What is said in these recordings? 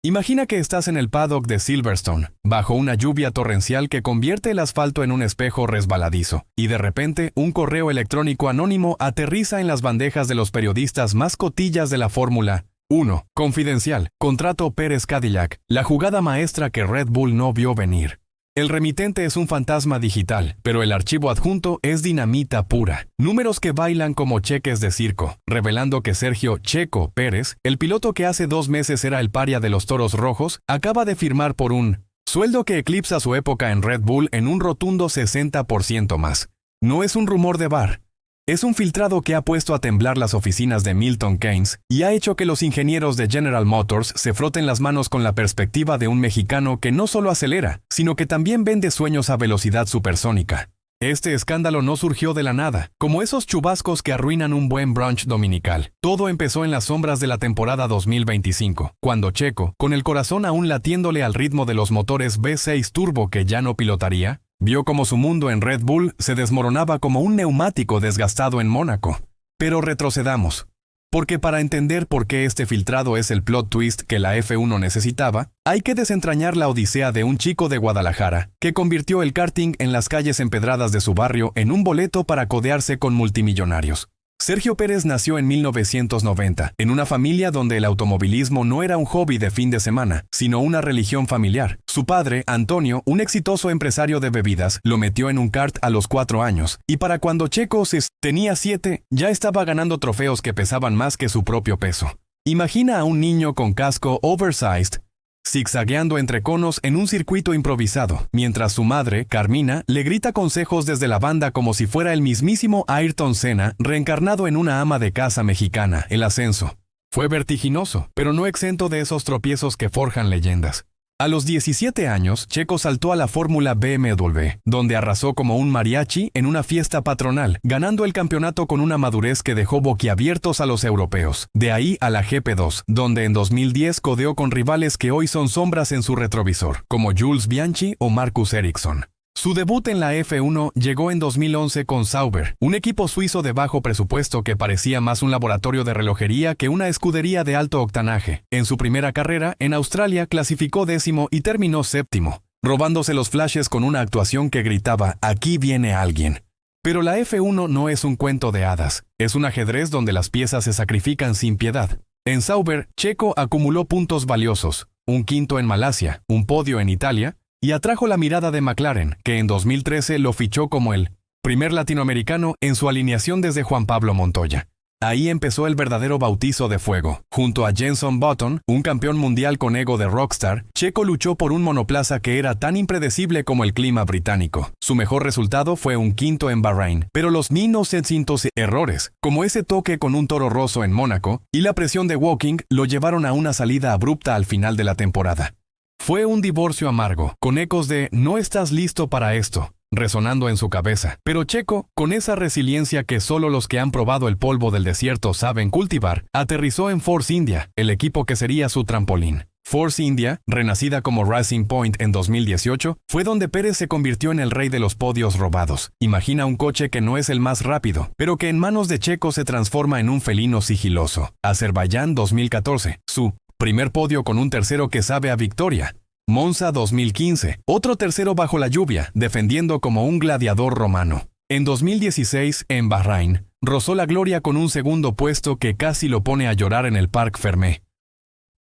Imagina que estás en el paddock de Silverstone, bajo una lluvia torrencial que convierte el asfalto en un espejo resbaladizo, y de repente un correo electrónico anónimo aterriza en las bandejas de los periodistas más cotillas de la Fórmula 1. Confidencial. Contrato Pérez Cadillac. La jugada maestra que Red Bull no vio venir. El remitente es un fantasma digital, pero el archivo adjunto es dinamita pura. Números que bailan como cheques de circo, revelando que Sergio Checo Pérez, el piloto que hace 2 meses era el paria de los Toros Rojos, acaba de firmar por un sueldo que eclipsa su época en Red Bull en un rotundo 60% más. No es un rumor de bar. Es un filtrado que ha puesto a temblar las oficinas de Milton Keynes y ha hecho que los ingenieros de General Motors se froten las manos con la perspectiva de un mexicano que no solo acelera, sino que también vende sueños a velocidad supersónica. Este escándalo no surgió de la nada, como esos chubascos que arruinan un buen brunch dominical. Todo empezó en las sombras de la temporada 2025, cuando Checo, con el corazón aún latiéndole al ritmo de los motores V6 turbo que ya no pilotaría, vio como su mundo en Red Bull se desmoronaba como un neumático desgastado en Mónaco. Pero retrocedamos. Porque para entender por qué este filtrado es el plot twist que la F1 necesitaba, hay que desentrañar la odisea de un chico de Guadalajara, que convirtió el karting en las calles empedradas de su barrio en un boleto para codearse con multimillonarios. Sergio Pérez nació en 1990, en una familia donde el automovilismo no era un hobby de fin de semana, sino una religión familiar. Su padre, Antonio, un exitoso empresario de bebidas, lo metió en un kart a los 4 años, y para cuando Checo tenía 7, ya estaba ganando trofeos que pesaban más que su propio peso. Imagina a un niño con casco oversized, zigzagueando entre conos en un circuito improvisado, mientras su madre, Carmina, le grita consejos desde la banda como si fuera el mismísimo Ayrton Senna reencarnado en una ama de casa mexicana. El ascenso fue vertiginoso, pero no exento de esos tropiezos que forjan leyendas. A los 17 años, Checo saltó a la Fórmula BMW, donde arrasó como un mariachi en una fiesta patronal, ganando el campeonato con una madurez que dejó boquiabiertos a los europeos. De ahí a la GP2, donde en 2010 codeó con rivales que hoy son sombras en su retrovisor, como Jules Bianchi o Marcus Ericsson. Su debut en la F1 llegó en 2011 con Sauber, un equipo suizo de bajo presupuesto que parecía más un laboratorio de relojería que una escudería de alto octanaje. En su primera carrera, en Australia, clasificó 10º y terminó 7º, robándose los flashes con una actuación que gritaba «Aquí viene alguien». Pero la F1 no es un cuento de hadas, es un ajedrez donde las piezas se sacrifican sin piedad. En Sauber, Checo acumuló puntos valiosos, un 5º en Malasia, un podio en Italia, y atrajo la mirada de McLaren, que en 2013 lo fichó como el primer latinoamericano en su alineación desde Juan Pablo Montoya. Ahí empezó el verdadero bautizo de fuego. Junto a Jenson Button, un campeón mundial con ego de rockstar, Checo luchó por un monoplaza que era tan impredecible como el clima británico. Su mejor resultado fue un 5º en Bahrein, pero los minuscentos errores, como ese toque con un Toro Rosso en Mónaco, y la presión de Woking, lo llevaron a una salida abrupta al final de la temporada. Fue un divorcio amargo, con ecos de «no estás listo para esto», resonando en su cabeza. Pero Checo, con esa resiliencia que solo los que han probado el polvo del desierto saben cultivar, aterrizó en Force India, el equipo que sería su trampolín. Force India, renacida como Racing Point en 2018, fue donde Pérez se convirtió en el rey de los podios robados. Imagina un coche que no es el más rápido, pero que en manos de Checo se transforma en un felino sigiloso. Azerbaiyán 2014, su primer podio con un tercero que sabe a victoria. Monza 2015, otro tercero bajo la lluvia, defendiendo como un gladiador romano. En 2016, en Bahrein, rozó la gloria con un segundo puesto que casi lo pone a llorar en el Parc Fermé.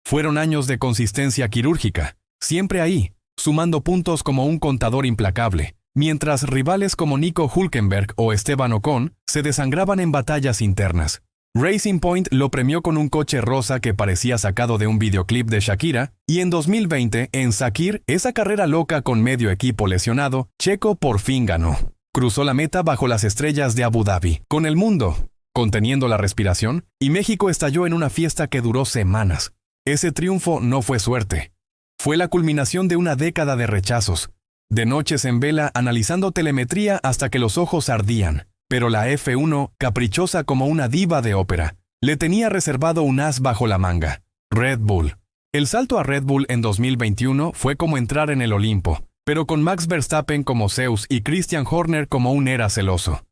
Fueron años de consistencia quirúrgica, siempre ahí, sumando puntos como un contador implacable, mientras rivales como Nico Hülkenberg o Esteban Ocon se desangraban en batallas internas. Racing Point lo premió con un coche rosa que parecía sacado de un videoclip de Shakira, y en 2020, en Sakir, esa carrera loca con medio equipo lesionado, Checo por fin ganó. Cruzó la meta bajo las estrellas de Abu Dhabi, con el mundo conteniendo la respiración, y México estalló en una fiesta que duró semanas. Ese triunfo no fue suerte. Fue la culminación de una década de rechazos, de noches en vela analizando telemetría hasta que los ojos ardían. Pero la F1, caprichosa como una diva de ópera, le tenía reservado un as bajo la manga: Red Bull. El salto a Red Bull en 2021 fue como entrar en el Olimpo, pero con Max Verstappen como Zeus y Christian Horner como un Hera celoso.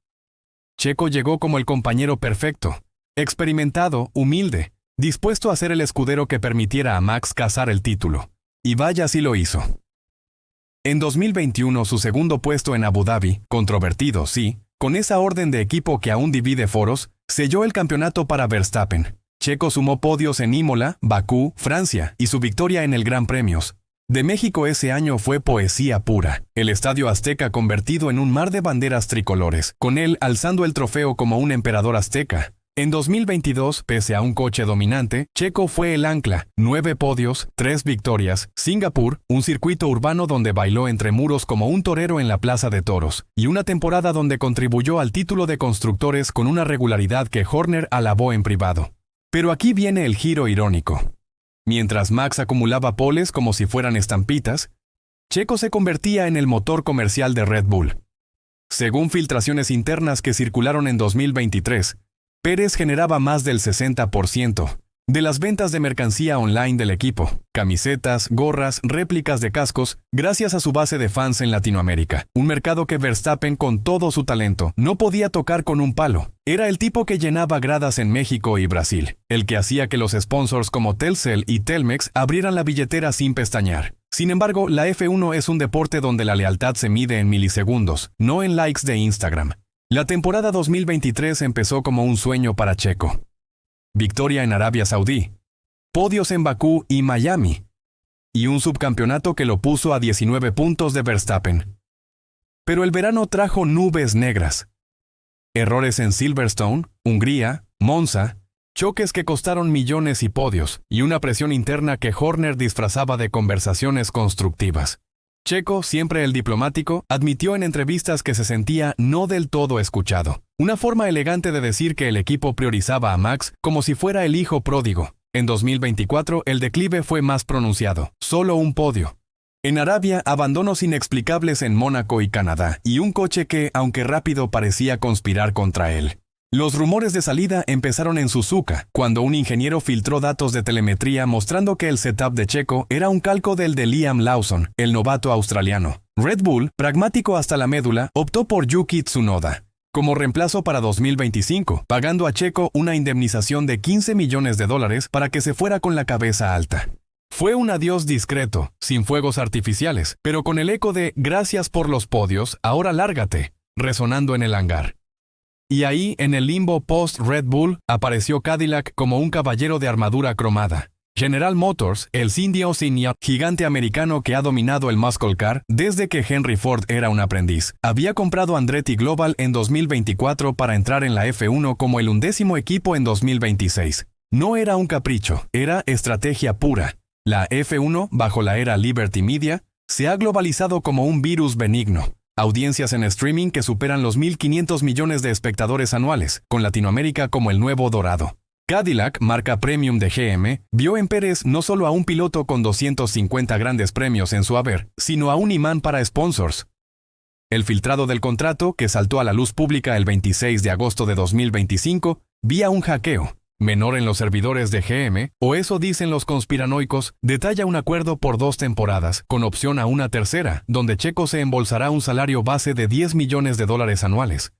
Checo llegó como el compañero perfecto, experimentado, humilde, dispuesto a ser el escudero que permitiera a Max cazar el título. Y vaya si lo hizo. En 2021 su segundo puesto en Abu Dhabi, controvertido, sí, con esa orden de equipo que aún divide foros, selló el campeonato para Verstappen. Checo sumó podios en Imola, Bakú, Francia y su victoria en el Gran Premios de México ese año fue poesía pura. El Estadio Azteca convertido en un mar de banderas tricolores, con él alzando el trofeo como un emperador azteca. En 2022, pese a un coche dominante, Checo fue el ancla, 9 podios, 3 victorias, Singapur, un circuito urbano donde bailó entre muros como un torero en la Plaza de Toros, y una temporada donde contribuyó al título de constructores con una regularidad que Horner alabó en privado. Pero aquí viene el giro irónico. Mientras Max acumulaba poles como si fueran estampitas, Checo se convertía en el motor comercial de Red Bull. Según filtraciones internas que circularon en 2023, Pérez generaba más del 60% de las ventas de mercancía online del equipo, camisetas, gorras, réplicas de cascos, gracias a su base de fans en Latinoamérica, un mercado que Verstappen con todo su talento no podía tocar con un palo. Era el tipo que llenaba gradas en México y Brasil, el que hacía que los sponsors como Telcel y Telmex abrieran la billetera sin pestañear. Sin embargo, la F1 es un deporte donde la lealtad se mide en milisegundos, no en likes de Instagram. La temporada 2023 empezó como un sueño para Checo. Victoria en Arabia Saudí, podios en Bakú y Miami, y un subcampeonato que lo puso a 19 puntos de Verstappen. Pero el verano trajo nubes negras. Errores en Silverstone, Hungría, Monza, choques que costaron millones y podios, y una presión interna que Horner disfrazaba de conversaciones constructivas. Checo, siempre el diplomático, admitió en entrevistas que se sentía no del todo escuchado. Una forma elegante de decir que el equipo priorizaba a Max como si fuera el hijo pródigo. En 2024 el declive fue más pronunciado, solo un podio. En Arabia, abandonos inexplicables en Mónaco y Canadá, y un coche que, aunque rápido, parecía conspirar contra él. Los rumores de salida empezaron en Suzuka, cuando un ingeniero filtró datos de telemetría mostrando que el setup de Checo era un calco del de Liam Lawson, el novato australiano. Red Bull, pragmático hasta la médula, optó por Yuki Tsunoda como reemplazo para 2025, pagando a Checo una indemnización de $15 millones para que se fuera con la cabeza alta. Fue un adiós discreto, sin fuegos artificiales, pero con el eco de «Gracias por los podios, ahora lárgate», resonando en el hangar. Y ahí, en el limbo post-Red Bull, apareció Cadillac como un caballero de armadura cromada. General Motors, el indio gigante americano que ha dominado el muscle car desde que Henry Ford era un aprendiz, había comprado Andretti Global en 2024 para entrar en la F1 como el 11º equipo en 2026. No era un capricho, era estrategia pura. La F1, bajo la era Liberty Media, se ha globalizado como un virus benigno. Audiencias en streaming que superan los 1.500 millones de espectadores anuales, con Latinoamérica como el nuevo dorado. Cadillac, marca premium de GM, vio en Pérez no solo a un piloto con 250 grandes premios en su haber, sino a un imán para sponsors. El filtrado del contrato, que saltó a la luz pública el 26 de agosto de 2025, vía un hackeo, menor en los servidores de GM, o eso dicen los conspiranoicos, detalla un acuerdo por 2 temporadas, con opción a una tercera, donde Checo se embolsará un salario base de $10 millones anuales.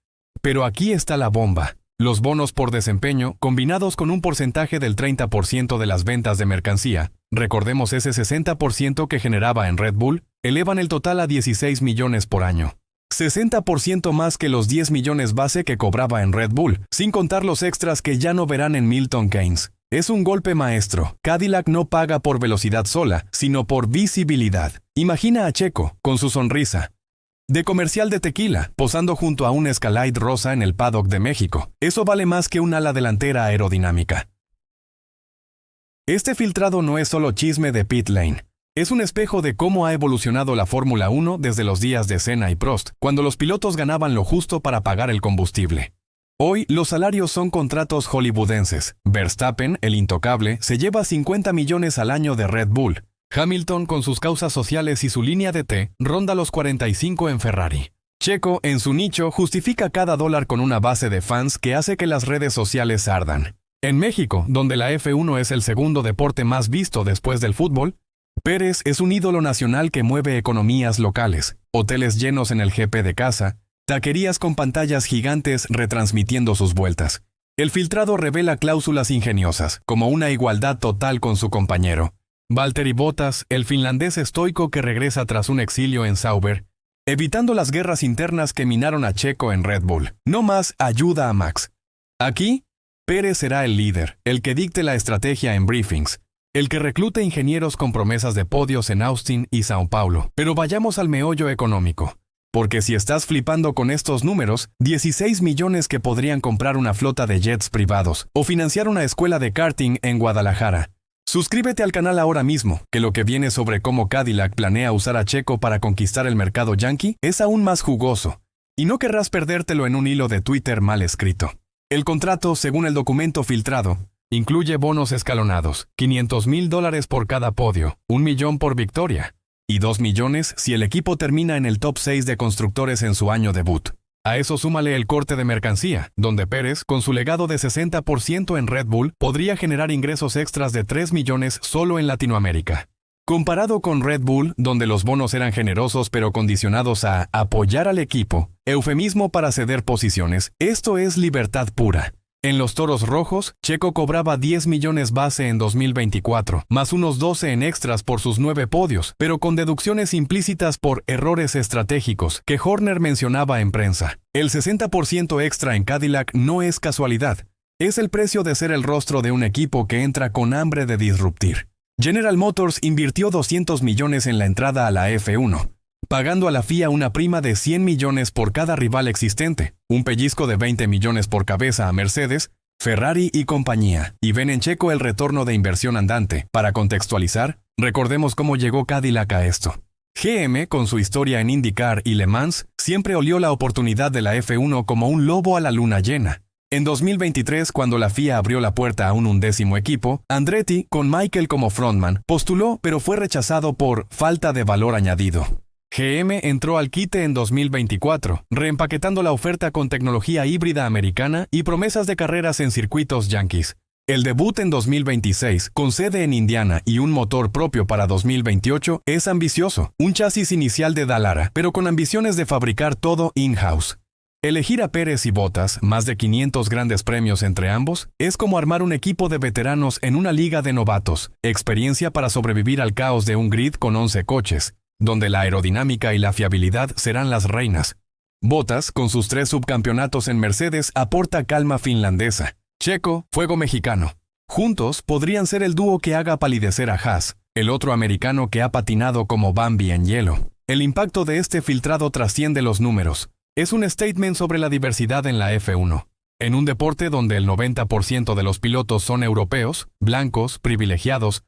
Pero aquí está la bomba. Los bonos por desempeño, combinados con un porcentaje del 30% de las ventas de mercancía, recordemos ese 60% que generaba en Red Bull, elevan el total a 16 millones por año. 60% más que los 10 millones base que cobraba en Red Bull, sin contar los extras que ya no verán en Milton Keynes. Es un golpe maestro. Cadillac no paga por velocidad sola, sino por visibilidad. Imagina a Checo, con su sonrisa, de comercial de tequila, posando junto a un Escalade rosa en el paddock de México. Eso vale más que un ala delantera aerodinámica. Este filtrado no es solo chisme de pit lane. Es un espejo de cómo ha evolucionado la Fórmula 1 desde los días de Senna y Prost, cuando los pilotos ganaban lo justo para pagar el combustible. Hoy, los salarios son contratos hollywoodenses. Verstappen, el intocable, se lleva 50 millones al año de Red Bull. Hamilton, con sus causas sociales y su línea de té, ronda los 45 en Ferrari. Checo, en su nicho, justifica cada dólar con una base de fans que hace que las redes sociales ardan. En México, donde la F1 es el segundo deporte más visto después del fútbol, Pérez es un ídolo nacional que mueve economías locales, hoteles llenos en el GP de casa, taquerías con pantallas gigantes retransmitiendo sus vueltas. El filtrado revela cláusulas ingeniosas, como una igualdad total con su compañero. Valtteri Bottas, el finlandés estoico que regresa tras un exilio en Sauber, evitando las guerras internas que minaron a Checo en Red Bull. No más ayuda a Max. Aquí, Pérez será el líder, el que dicte la estrategia en briefings, el que reclute ingenieros con promesas de podios en Austin y Sao Paulo. Pero vayamos al meollo económico. Porque si estás flipando con estos números, 16 millones que podrían comprar una flota de jets privados o financiar una escuela de karting en Guadalajara. Suscríbete al canal ahora mismo, que lo que viene sobre cómo Cadillac planea usar a Checo para conquistar el mercado yankee es aún más jugoso, y no querrás perdértelo en un hilo de Twitter mal escrito. El contrato, según el documento filtrado, incluye bonos escalonados, $500,000 por cada podio, 1 millón por victoria, y 2 millones si el equipo termina en el top 6 de constructores en su año debut. A eso súmale el corte de mercancía, donde Pérez, con su legado de 60% en Red Bull, podría generar ingresos extras de 3 millones solo en Latinoamérica. Comparado con Red Bull, donde los bonos eran generosos pero condicionados a apoyar al equipo, eufemismo para ceder posiciones, esto es libertad pura. En los Toros Rojos, Checo cobraba 10 millones base en 2024, más unos 12 en extras por sus 9 podios, pero con deducciones implícitas por errores estratégicos que Horner mencionaba en prensa. El 60% extra en Cadillac no es casualidad. Es el precio de ser el rostro de un equipo que entra con hambre de disruptir. General Motors invirtió 200 millones en la entrada a la F1, pagando a la FIA una prima de 100 millones por cada rival existente, un pellizco de 20 millones por cabeza a Mercedes, Ferrari y compañía, y ven en Checo el retorno de inversión andante. Para contextualizar, recordemos cómo llegó Cadillac a esto. GM, con su historia en IndyCar y Le Mans, siempre olió la oportunidad de la F1 como un lobo a la luna llena. En 2023, cuando la FIA abrió la puerta a un 11º equipo, Andretti, con Michael como frontman, postuló pero fue rechazado por falta de valor añadido. GM entró al quite en 2024, reempaquetando la oferta con tecnología híbrida americana y promesas de carreras en circuitos yankees. El debut en 2026, con sede en Indiana y un motor propio para 2028, es ambicioso, un chasis inicial de Dallara, pero con ambiciones de fabricar todo in-house. Elegir a Pérez y Bottas, más de 500 grandes premios entre ambos, es como armar un equipo de veteranos en una liga de novatos, experiencia para sobrevivir al caos de un grid con 11 coches, donde la aerodinámica y la fiabilidad serán las reinas. Bottas, con sus 3 subcampeonatos en Mercedes, aporta calma finlandesa. Checo, fuego mexicano. Juntos podrían ser el dúo que haga palidecer a Haas, el otro americano que ha patinado como Bambi en hielo. El impacto de este filtrado trasciende los números. Es un statement sobre la diversidad en la F1. En un deporte donde el 90% de los pilotos son europeos, blancos, privilegiados,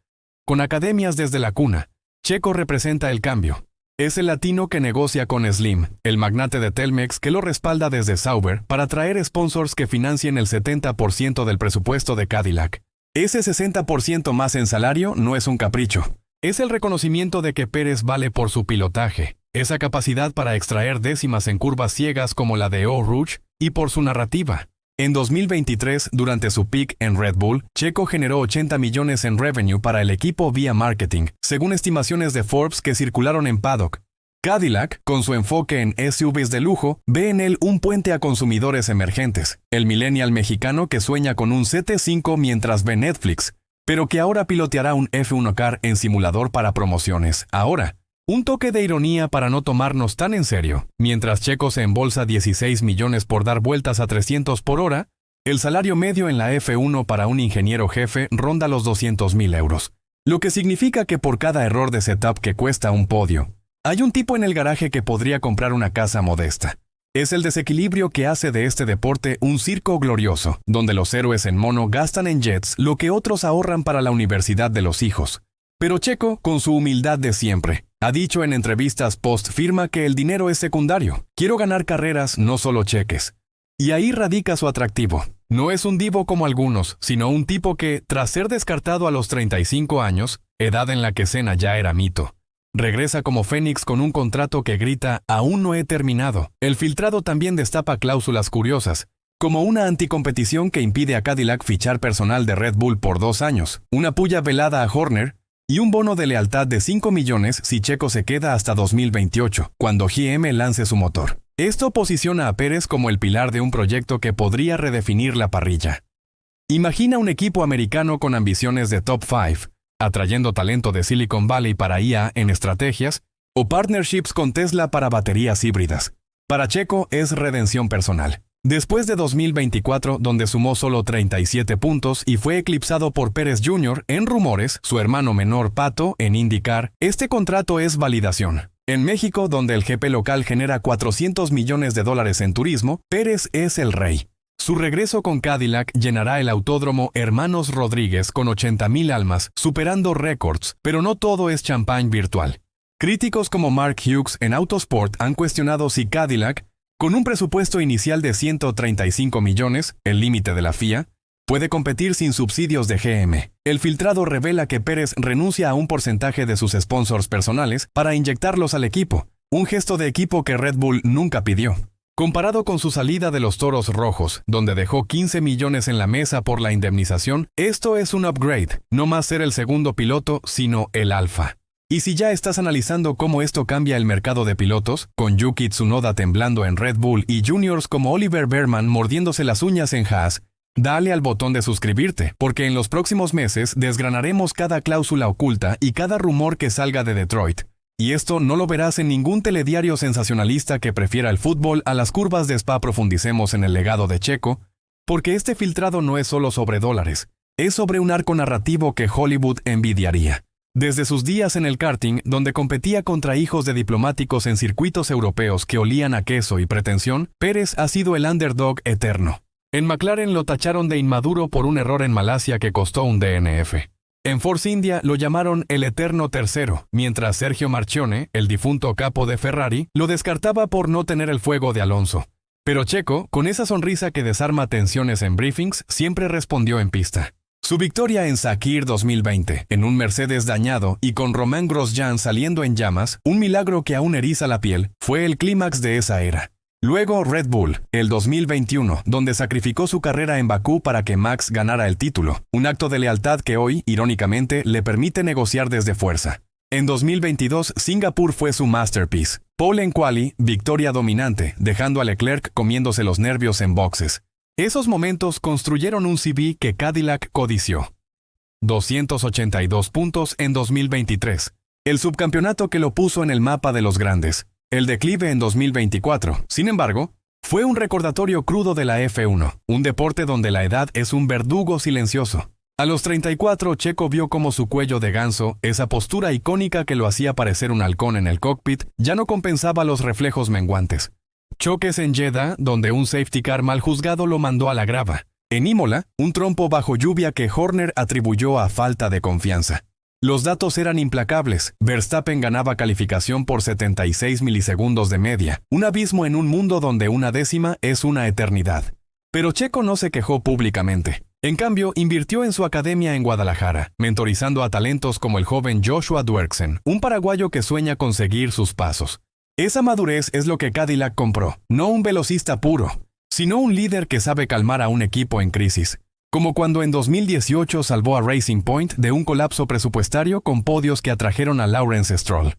con academias desde la cuna, Checo representa el cambio. Es el latino que negocia con Slim, el magnate de Telmex que lo respalda desde Sauber para traer sponsors que financien el 70% del presupuesto de Cadillac. Ese 60% más en salario no es un capricho. Es el reconocimiento de que Pérez vale por su pilotaje, esa capacidad para extraer décimas en curvas ciegas como la de Eau Rouge, y por su narrativa. En 2023, durante su peak en Red Bull, Checo generó 80 millones en revenue para el equipo vía marketing, según estimaciones de Forbes que circularon en Paddock. Cadillac, con su enfoque en SUVs de lujo, ve en él un puente a consumidores emergentes, el millennial mexicano que sueña con un CT5 mientras ve Netflix, pero que ahora piloteará un F1 Car en simulador para promociones. Ahora, un toque de ironía para no tomarnos tan en serio. Mientras Checo se embolsa 16 millones por dar vueltas a 300 por hora, el salario medio en la F1 para un ingeniero jefe ronda los 200,000 euros. Lo que significa que por cada error de setup que cuesta un podio, hay un tipo en el garaje que podría comprar una casa modesta. Es el desequilibrio que hace de este deporte un circo glorioso, donde los héroes en mono gastan en jets lo que otros ahorran para la universidad de los hijos. Pero Checo, con su humildad de siempre, ha dicho en entrevistas post-firma que el dinero es secundario. Quiero ganar carreras, no solo cheques. Y ahí radica su atractivo. No es un divo como algunos, sino un tipo que, tras ser descartado a los 35 años, edad en la que Senna ya era mito, regresa como Fénix con un contrato que grita, aún no he terminado. El filtrado también destapa cláusulas curiosas, como una anticompetición que impide a Cadillac fichar personal de Red Bull por 2 años, una puya velada a Horner, y un bono de lealtad de 5 millones si Checo se queda hasta 2028, cuando GM lance su motor. Esto posiciona a Pérez como el pilar de un proyecto que podría redefinir la parrilla. Imagina un equipo americano con ambiciones de top 5, atrayendo talento de Silicon Valley para IA en estrategias, o partnerships con Tesla para baterías híbridas. Para Checo es redención personal. Después de 2024, donde sumó solo 37 puntos y fue eclipsado por Pérez Jr., en rumores, su hermano menor Pato, en IndyCar, este contrato es validación. En México, donde el GP local genera $400 millones en turismo, Pérez es el rey. Su regreso con Cadillac llenará el autódromo Hermanos Rodríguez con 80,000 almas, superando récords, pero no todo es champán virtual. Críticos como Mark Hughes en Autosport han cuestionado si Cadillac, con un presupuesto inicial de 135 millones, el límite de la FIA, puede competir sin subsidios de GM. El filtrado revela que Pérez renuncia a un porcentaje de sus sponsors personales para inyectarlos al equipo, un gesto de equipo que Red Bull nunca pidió. Comparado con su salida de los Toros Rojos, donde dejó 15 millones en la mesa por la indemnización, esto es un upgrade, no más ser el segundo piloto, sino el alfa. Y si ya estás analizando cómo esto cambia el mercado de pilotos, con Yuki Tsunoda temblando en Red Bull y juniors como Oliver Behrman mordiéndose las uñas en Haas, dale al botón de suscribirte, porque en los próximos meses desgranaremos cada cláusula oculta y cada rumor que salga de Detroit. Y esto no lo verás en ningún telediario sensacionalista que prefiera el fútbol a las curvas de Spa. Profundicemos en el legado de Checo, porque este filtrado no es solo sobre dólares, es sobre un arco narrativo que Hollywood envidiaría. Desde sus días en el karting, donde competía contra hijos de diplomáticos en circuitos europeos que olían a queso y pretensión, Pérez ha sido el underdog eterno. En McLaren lo tacharon de inmaduro por un error en Malasia que costó un DNF. En Force India lo llamaron el eterno tercero, mientras Sergio Marchionne, el difunto capo de Ferrari, lo descartaba por no tener el fuego de Alonso. Pero Checo, con esa sonrisa que desarma tensiones en briefings, siempre respondió en pista. Su victoria en Sakir 2020, en un Mercedes dañado y con Romain Grosjean saliendo en llamas, un milagro que aún eriza la piel, fue el clímax de esa era. Luego Red Bull, el 2021, donde sacrificó su carrera en Bakú para que Max ganara el título, un acto de lealtad que hoy, irónicamente, le permite negociar desde fuerza. En 2022, Singapur fue su masterpiece. Pole en quali, victoria dominante, dejando a Leclerc comiéndose los nervios en boxes. Esos momentos construyeron un CV que Cadillac codició. 282 puntos en 2023. El subcampeonato que lo puso en el mapa de los grandes. El declive en 2024, sin embargo, fue un recordatorio crudo de la F1, un deporte donde la edad es un verdugo silencioso. A los 34, Checo vio como su cuello de ganso, esa postura icónica que lo hacía parecer un halcón en el cockpit, ya no compensaba los reflejos menguantes. Choques en Jeddah, donde un safety car mal juzgado lo mandó a la grava. En Imola, un trompo bajo lluvia que Horner atribuyó a falta de confianza. Los datos eran implacables. Verstappen ganaba calificación por 76 milisegundos de media, un abismo en un mundo donde una décima es una eternidad. Pero Checo no se quejó públicamente. En cambio, invirtió en su academia en Guadalajara, mentorizando a talentos como el joven Joshua Duerksen, un paraguayo que sueña con seguir sus pasos. Esa madurez es lo que Cadillac compró, no un velocista puro, sino un líder que sabe calmar a un equipo en crisis. Como cuando en 2018 salvó a Racing Point de un colapso presupuestario con podios que atrajeron a Lawrence Stroll.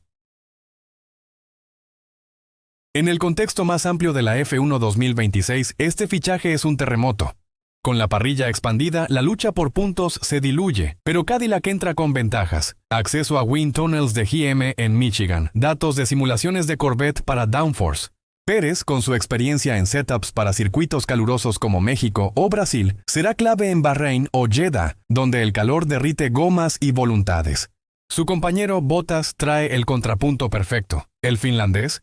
En el contexto más amplio de la F1 2026, este fichaje es un terremoto. Con la parrilla expandida, la lucha por puntos se diluye, pero Cadillac entra con ventajas. Acceso a wind tunnels de GM en Michigan, datos de simulaciones de Corvette para Downforce. Pérez, con su experiencia en setups para circuitos calurosos como México o Brasil, será clave en Bahrein o Jeddah, donde el calor derrite gomas y voluntades. Su compañero Bottas trae el contrapunto perfecto. El finlandés,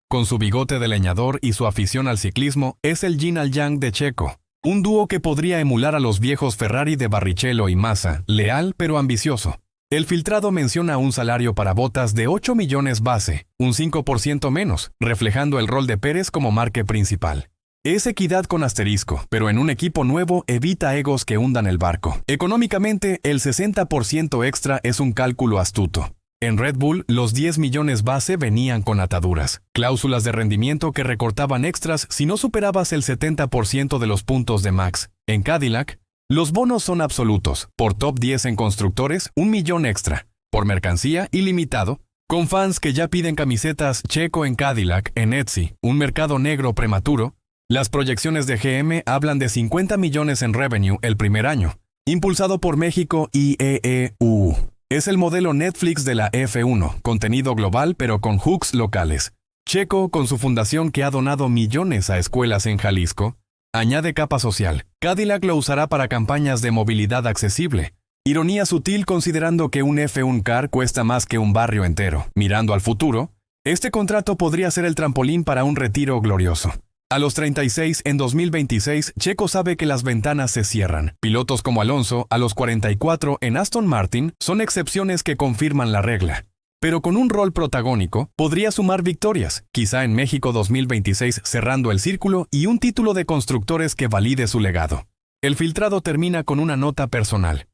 con su bigote de leñador y su afición al ciclismo, es el yin al yang de Checo. Un dúo que podría emular a los viejos Ferrari de Barrichello y Massa, leal pero ambicioso. El filtrado menciona un salario para Bottas de 8 millones base, un 5% menos, reflejando el rol de Pérez como marque principal. Es equidad con asterisco, pero en un equipo nuevo evita egos que hundan el barco. Económicamente, el 60% extra es un cálculo astuto. En Red Bull, los 10 millones base venían con ataduras, cláusulas de rendimiento que recortaban extras si no superabas el 70% de los puntos de Max. En Cadillac, los bonos son absolutos. Por top 10 en constructores, 1 millón extra. Por mercancía, ilimitado. Con fans que ya piden camisetas Checo en Cadillac en Etsy, un mercado negro prematuro, las proyecciones de GM hablan de 50 millones en revenue el primer año, impulsado por México IEEU. Es el modelo Netflix de la F1, contenido global pero con hooks locales. Checo, con su fundación que ha donado millones a escuelas en Jalisco, añade capa social. Cadillac lo usará para campañas de movilidad accesible. Ironía sutil considerando que un F1 car cuesta más que un barrio entero. Mirando al futuro, este contrato podría ser el trampolín para un retiro glorioso. A los 36 en 2026, Checo sabe que las ventanas se cierran. Pilotos como Alonso, a los 44 en Aston Martin, son excepciones que confirman la regla. Pero con un rol protagónico, podría sumar victorias, quizá en México 2026 cerrando el círculo y un título de constructores que valide su legado. El filtrado termina con una nota personal.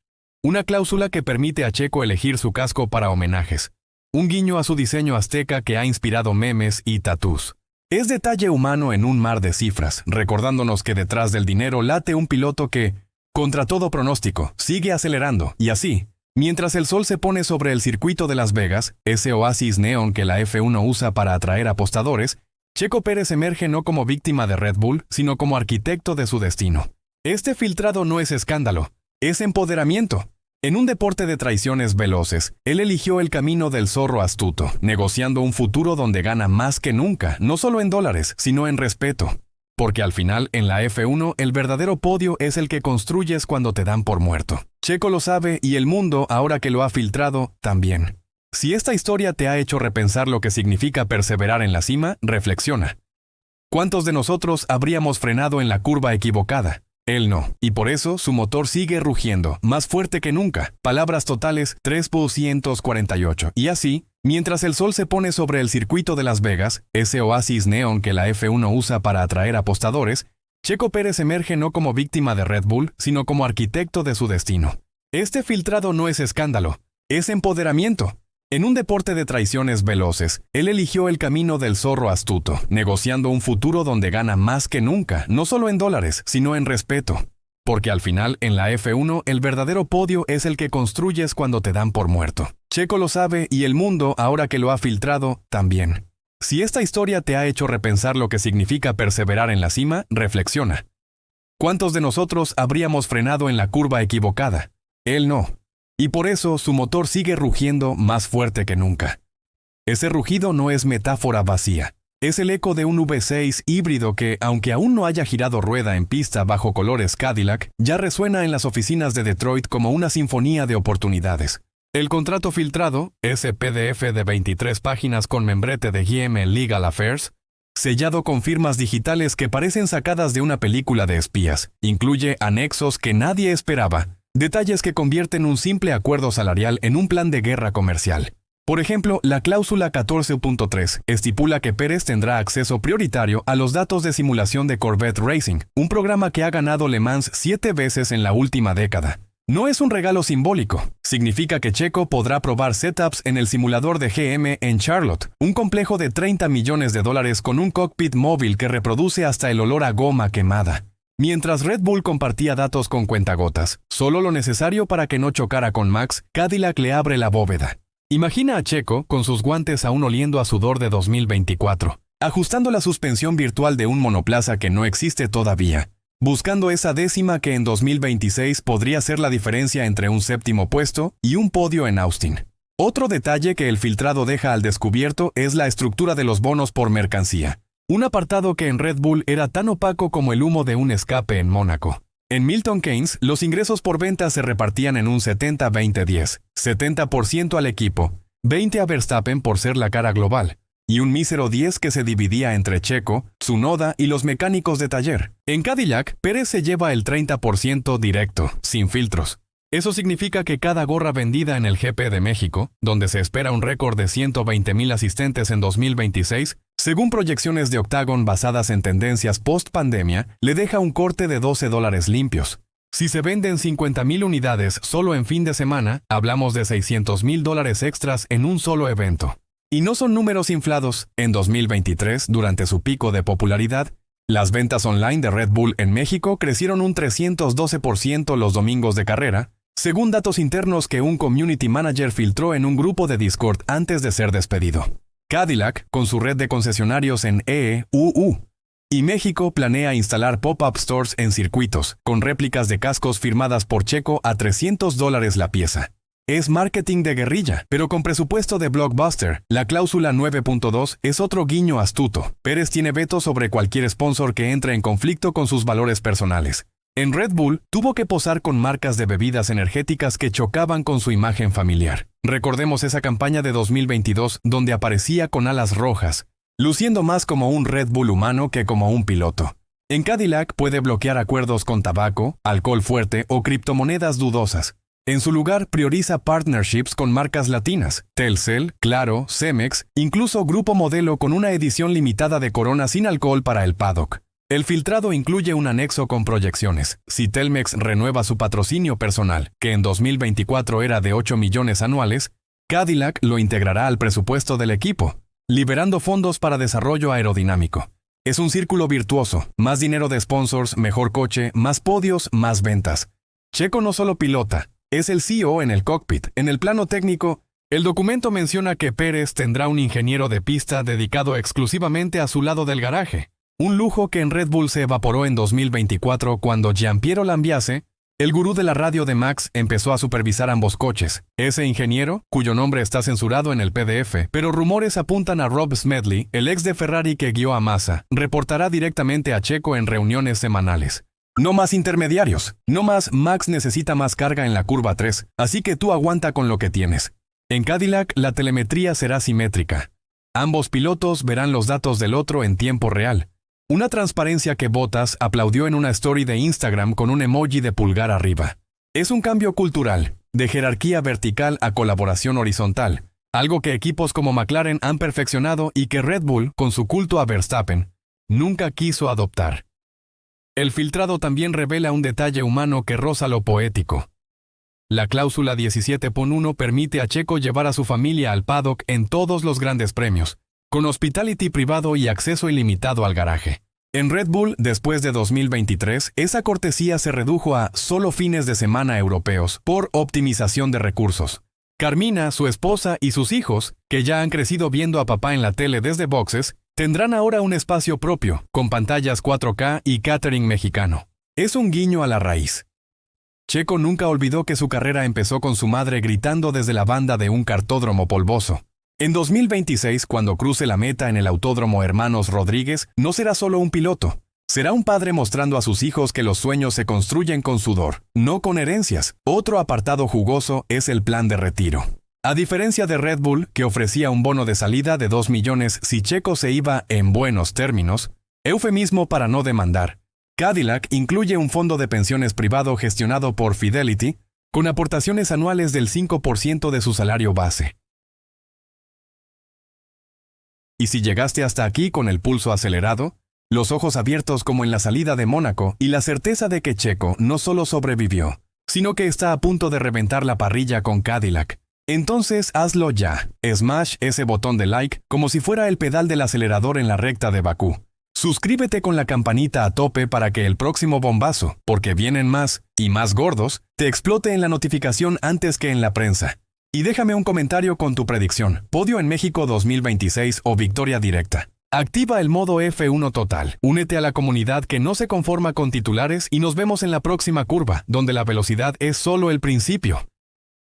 Una cláusula que permite a Checo elegir su casco para homenajes. Un guiño a su diseño azteca que ha inspirado memes y tatús. Es detalle humano en un mar de cifras, recordándonos que detrás del dinero late un piloto que, contra todo pronóstico, sigue acelerando, y así, mientras el sol se pone sobre el circuito de Las Vegas, ese oasis neón que la F1 usa para atraer apostadores, Checo Pérez emerge no como víctima de Red Bull, sino como arquitecto de su destino. Este filtrado no es escándalo, es empoderamiento. En un deporte de traiciones veloces, él eligió el camino del zorro astuto, negociando un futuro donde gana más que nunca, no solo en dólares, sino en respeto. Porque al final, en la F1, el verdadero podio es el que construyes cuando te dan por muerto. Checo lo sabe y el mundo, ahora que lo ha filtrado, también. Si esta historia te ha hecho repensar lo que significa perseverar en la cima, reflexiona. ¿Cuántos de nosotros habríamos frenado en la curva equivocada? Él no, y por eso su motor sigue rugiendo, más fuerte que nunca. Palabras totales 348. Y así, mientras el sol se pone sobre el circuito de Las Vegas, ese oasis neón que la F1 usa para atraer apostadores, Checo Pérez emerge no como víctima de Red Bull, sino como arquitecto de su destino. Este filtrado no es escándalo, es empoderamiento. En un deporte de traiciones veloces, él eligió el camino del zorro astuto, negociando un futuro donde gana más que nunca, no solo en dólares, sino en respeto. Porque al final, en la F1, el verdadero podio es el que construyes cuando te dan por muerto. Checo lo sabe y el mundo, ahora que lo ha filtrado, también. Si esta historia te ha hecho repensar lo que significa perseverar en la cima, reflexiona. ¿Cuántos de nosotros habríamos frenado en la curva equivocada? Él no. Y por eso su motor sigue rugiendo más fuerte que nunca. Ese rugido no es metáfora vacía. Es el eco de un V6 híbrido que, aunque aún no haya girado rueda en pista bajo colores Cadillac, ya resuena en las oficinas de Detroit como una sinfonía de oportunidades. El contrato filtrado, ese PDF de 23 páginas con membrete de GM Legal Affairs, sellado con firmas digitales que parecen sacadas de una película de espías, incluye anexos que nadie esperaba. Detalles que convierten un simple acuerdo salarial en un plan de guerra comercial. Por ejemplo, la cláusula 14.3 estipula que Pérez tendrá acceso prioritario a los datos de simulación de Corvette Racing, un programa que ha ganado Le Mans 7 veces en la última década. No es un regalo simbólico. Significa que Checo podrá probar setups en el simulador de GM en Charlotte, un complejo de $30 millones con un cockpit móvil que reproduce hasta el olor a goma quemada. Mientras Red Bull compartía datos con cuentagotas, solo lo necesario para que no chocara con Max, Cadillac le abre la bóveda. Imagina a Checo con sus guantes aún oliendo a sudor de 2024, ajustando la suspensión virtual de un monoplaza que no existe todavía, buscando esa décima que en 2026 podría ser la diferencia entre un séptimo puesto y un podio en Austin. Otro detalle que el filtrado deja al descubierto es la estructura de los bonos por mercancía. Un apartado que en Red Bull era tan opaco como el humo de un escape en Mónaco. En Milton Keynes, los ingresos por venta se repartían en un 70-20-10, 70% al equipo, 20% a Verstappen por ser la cara global, y un mísero 10% que se dividía entre Checo, Tsunoda y los mecánicos de taller. En Cadillac, Pérez se lleva el 30% directo, sin filtros. Eso significa que cada gorra vendida en el GP de México, donde se espera un récord de 120,000 asistentes en 2026, según proyecciones de Octagon basadas en tendencias post-pandemia, le deja un corte de $12 limpios. Si se venden 50,000 unidades solo en fin de semana, hablamos de $600,000 extras en un solo evento. Y no son números inflados. En 2023, durante su pico de popularidad, las ventas online de Red Bull en México crecieron un 312% los domingos de carrera, según datos internos que un community manager filtró en un grupo de Discord antes de ser despedido. Cadillac, con su red de concesionarios en EEUU y México, planea instalar pop-up stores en circuitos, con réplicas de cascos firmadas por Checo a $300 la pieza. Es marketing de guerrilla, pero con presupuesto de blockbuster. La cláusula 9.2 es otro guiño astuto. Pérez tiene veto sobre cualquier sponsor que entre en conflicto con sus valores personales. En Red Bull, tuvo que posar con marcas de bebidas energéticas que chocaban con su imagen familiar. Recordemos esa campaña de 2022 donde aparecía con alas rojas, luciendo más como un Red Bull humano que como un piloto. En Cadillac puede bloquear acuerdos con tabaco, alcohol fuerte o criptomonedas dudosas. En su lugar, prioriza partnerships con marcas latinas, Telcel, Claro, Cemex, incluso Grupo Modelo con una edición limitada de Corona sin alcohol para el paddock. El filtrado incluye un anexo con proyecciones. Si Telmex renueva su patrocinio personal, que en 2024 era de 8 millones anuales, Cadillac lo integrará al presupuesto del equipo, liberando fondos para desarrollo aerodinámico. Es un círculo virtuoso, más dinero de sponsors, mejor coche, más podios, más ventas. Checo no solo pilota, es el CEO en el cockpit. En el plano técnico, el documento menciona que Pérez tendrá un ingeniero de pista dedicado exclusivamente a su lado del garaje. Un lujo que en Red Bull se evaporó en 2024 cuando Gianpiero Lambiase, el gurú de la radio de Max, empezó a supervisar ambos coches. Ese ingeniero, cuyo nombre está censurado en el PDF, pero rumores apuntan a Rob Smedley, el ex de Ferrari que guió a Massa, reportará directamente a Checo en reuniones semanales. No más intermediarios. No más Max necesita más carga en la curva 3, así que tú aguanta con lo que tienes. En Cadillac, la telemetría será simétrica. Ambos pilotos verán los datos del otro en tiempo real. Una transparencia que Bottas aplaudió en una story de Instagram con un emoji de pulgar arriba. Es un cambio cultural, de jerarquía vertical a colaboración horizontal, algo que equipos como McLaren han perfeccionado y que Red Bull, con su culto a Verstappen, nunca quiso adoptar. El filtrado también revela un detalle humano que roza lo poético. La cláusula 17.1 permite a Checo llevar a su familia al paddock en todos los grandes premios, con hospitality privado y acceso ilimitado al garaje. En Red Bull, después de 2023, esa cortesía se redujo a solo fines de semana europeos, por optimización de recursos. Carmina, su esposa y sus hijos, que ya han crecido viendo a papá en la tele desde boxes, tendrán ahora un espacio propio, con pantallas 4K y catering mexicano. Es un guiño a la raíz. Checo nunca olvidó que su carrera empezó con su madre gritando desde la banda de un cartódromo polvoso. En 2026, cuando cruce la meta en el Autódromo Hermanos Rodríguez, no será solo un piloto. Será un padre mostrando a sus hijos que los sueños se construyen con sudor, no con herencias. Otro apartado jugoso es el plan de retiro. A diferencia de Red Bull, que ofrecía un bono de salida de 2 millones si Checo se iba en buenos términos, eufemismo para no demandar, Cadillac incluye un fondo de pensiones privado gestionado por Fidelity, con aportaciones anuales del 5% de su salario base. Y si llegaste hasta aquí con el pulso acelerado, los ojos abiertos como en la salida de Mónaco y la certeza de que Checo no solo sobrevivió, sino que está a punto de reventar la parrilla con Cadillac, entonces hazlo ya. Smash ese botón de like como si fuera el pedal del acelerador en la recta de Bakú. Suscríbete con la campanita a tope para que el próximo bombazo, porque vienen más y más gordos, te explote en la notificación antes que en la prensa. Y déjame un comentario con tu predicción, podio en México 2026 o victoria directa. Activa el modo F1 total. Únete a la comunidad que no se conforma con titulares y nos vemos en la próxima curva, donde la velocidad es solo el principio.